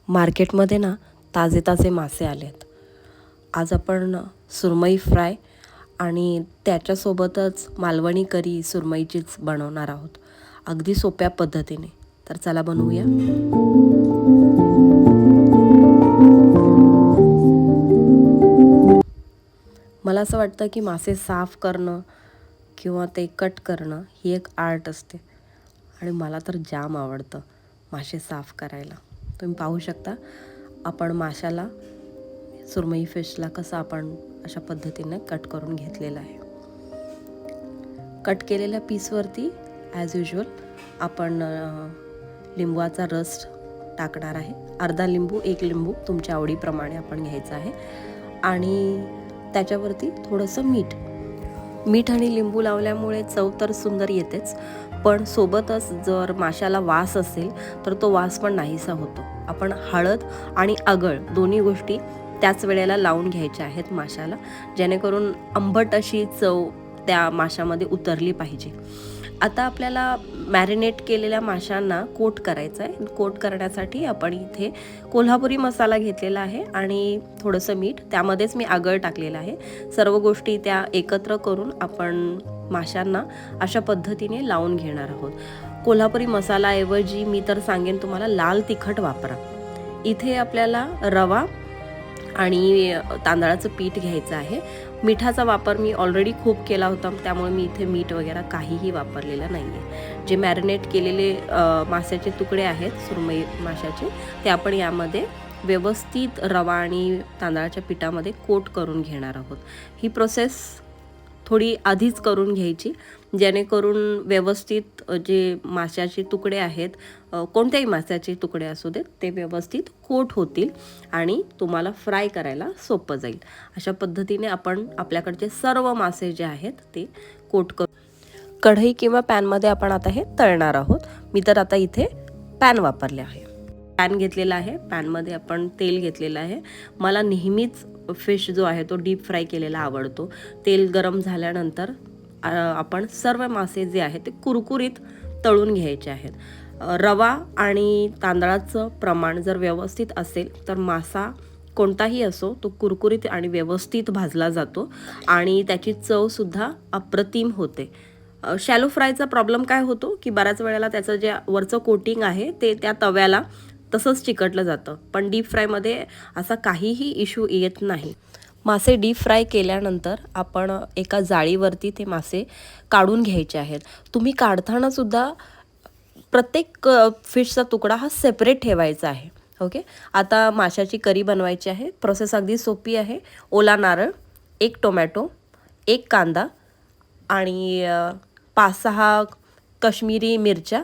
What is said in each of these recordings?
मार्केटमध्ये ना ताजे ताजे मासे आलेत. आज आपण सुरमई फ्राय आणि त्याच्यासोबतच मालवणी करी सुरमईचीच बनवणार आहोत, अगदी सोप्या पद्धतीने. तर चला बनवूया. मला असं वाटतं की मासे साफ करणं किंवा ते कट करणं ही एक आर्ट असते आणि मला तर जाम आवडतं मासे साफ करायला. तुम्ही पाहू शकता आपण माशाला, सुरमई फिशला कसं आपण अशा पद्धतीने कट करून घेतलेलं आहे. कट केलेल्या पीसवरती ॲज युजल आपण लिंबूचा रस टाकणार आहे. अर्धा लिंबू, एक लिंबू तुमच्या आवडीप्रमाणे आपण घ्यायचं आहे. आणि त्याच्यावरती थोडंसं मीठ आणि लिंबू लावल्यामुळे चव तर सुंदर येतेच, पण सोबतच जर माशाला वास असेल तर तो वास पण नाहीसा होतो. आपण हळद आणि आगळ दोन्ही गोष्टी त्याच वेळेला लावून घ्यायच्या आहेत माशाला, जेणेकरून आंबट अशी चव त्या माशामध्ये उतरली पाहिजे. आता आपल्याला मॅरिनेट केलेल्या माशांना कोट करायचं आहे. कोट करण्यासाठी आपण इथे कोल्हापुरी मसाला घेतलेला आहे आणि थोडंसं मीठ, त्यामध्येच मी आगळ टाकलेलं आहे. सर्व गोष्टी त्या एकत्र करून आपण माशांना अशा पद्धतीने लावून घेणार आहोत. कोल्हापुरी मसालाऐवजी मी तर सांगेन तुम्हाला लाल तिखट वापरा. इथे आपल्याला रवा आणि तांदळाचं पीठ घ्यायचं आहे. मिठाचा वापर मी ऑलरेडी खूप केला होता, त्यामुळे मी इथे मीठ वगैरे काहीही वापरलेलं नाही आहे. जे मॅरिनेट केलेले माशाचे तुकडे आहेत सुरमई माशाचे, ते आपण यामध्ये व्यवस्थित रवा आणि तांदळाच्या पिठामध्ये कोट करून घेणार आहोत. ही प्रोसेस थोडी आधीच करून घ्यायची, जेणेकरून व्यवस्थित जे माशाचे तुकडे आहेत, कोणत्याही माशाचे तुकडे असू देत, ते व्यवस्थित कोट होतील आणि तुम्हाला फ्राय करायला सोपं जाईल. अशा पद्धतीने आपण आपल्याकडचे सर्व मासे जे आहेत ते कोट करून कढई किंवा पॅनमध्ये आपण आता हे तळणार आहोत. मी तर आता इथे पॅन वापरले आहे. पॅन घेतलेला आहे, पॅनमध्ये आपण तेल घेतलेलं आहे. मला नेहमीच फिश जो आहे तो डीप फ्राय केलेला आवडतो. तेल गरम झाल्यानंतर आपण सर्व मासे जे आहेत ते कुरकुरीत तळून घ्यायचे आहेत. रवा आणि तांदळाचं प्रमाण जर व्यवस्थित असेल तर मासा कोणताही असो तो कुरकुरीत आणि व्यवस्थित भाजला जातो आणि त्याची चवसुद्धा अप्रतिम होते. शॅलो फ्रायचा प्रॉब्लेम काय होतो की बऱ्याच वेळेला त्याचं जे वरचं कोटिंग आहे ते त्या तव्याला तसंच चिकटलं जातं, पण डीप फ्रायमध्ये असा काहीही इश्यू येत नाही. मासे डीप फ्राय केल्यानंतर आपण एका जाळीवरती ते मासे काढून घ्यायचे आहेत. तुम्ही काढतानासुद्धा प्रत्येक फिशचा तुकडा हा सेपरेट ठेवायचा आहे. ओके, आता माशाची करी बनवायची आहे. प्रोसेस अगदी सोपी आहे. ओला नारळ, 1 टोमॅटो, 1 कांदा आणि 5-6 काश्मीरी मिरच्या,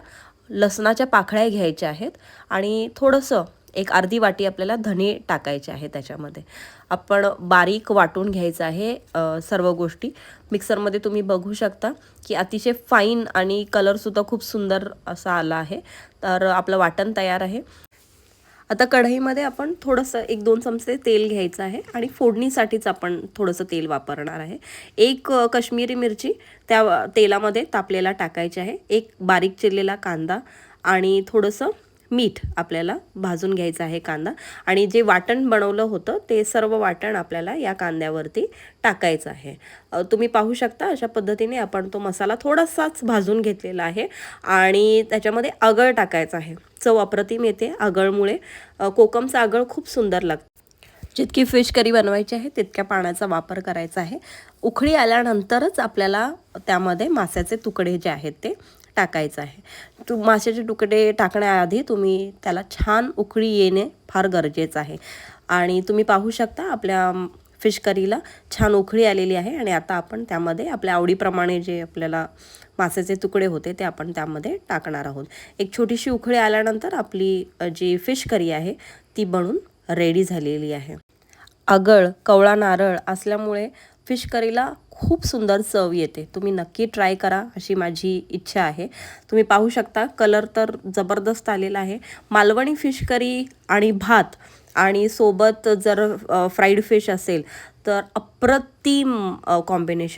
लसणाच्या पाकळ्या घ्यायच्या आहेत आणि थोडंसं एक अर्धी वाटी आपल्याला धणे टाकायचे आहे. त्याच्यामध्ये आपण बारीक वाटून घ्यायचं आहे सर्व गोष्टी. मिक्सरमध्ये तुम्ही बघू शकता की अतिशय फाईन आणि कलरसुद्धा खूप सुंदर असा आला आहे. तर आपलं वाटण तयार आहे. आता कढईमध्ये आपण थोडंसं 1-2 चमचे तेल घ्यायचं आहे आणि फोडणीसाठीच आपण थोडंसं तेल वापरणार आहे. 1 काश्मीरी मिरची त्या तेलामध्ये तापलेला टाकायची आहे. 1 बारीक चिरलेला कांदा आणि थोडंसं मीठ आपल्याला भाजून घ्यायचं आहे कांदा. आणि जे वाटण बनवलं होतं ते सर्व वाटण आपल्याला या कांद्यावरती टाकायचं आहे. तुम्ही पाहू शकता अशा पद्धतीने आपण तो मसाला थोडासाच भाजून घेतलेला आहे आणि त्याच्यामध्ये आगळ टाकायचं आहे. चव अप्रतिम येते आगळमुळे. कोकमचं आगळ खूप सुंदर लागतं. जितकी फिश करी बनवायची आहे तितक्या पाण्याचा वापर करायचा आहे. उकळी आल्यानंतरच आपल्याला त्यामध्ये माशाचे तुकडे जे आहेत ते टाकायचं आहे. माशाचे तुकडे टाकण्याआधी तुम्ही त्याला छान उकळी येणे फार गरजेचं आहे. आणि तुम्ही पाहू शकता आपल्या फिश करीला छान उकळी आलेली आहे आणि आता आपण त्यामध्ये आपल्या आवडीप्रमाणे जे आपल्याला माशाचे तुकडे होते ते आपण त्यामध्ये टाकणार आहोत. एक छोटीशी उकळी आल्यानंतर आपली जी फिश करी आहे ती बनून रेडी झालेली आहे. आगळ, कवळा नारळ असल्यामुळे फिश करीला खूप सुंदर चव येते. तुम्ही नक्की ट्राय करा अशी माझी इच्छा आहे. तुम्ही पाहू शकता कलर तर जबरदस्त आलेला आहे. मालवणी फिश करी आणि भात आणि सोबत जर फ्राईड फिश असेल तर अप्रतिम कॉम्बिनेशन.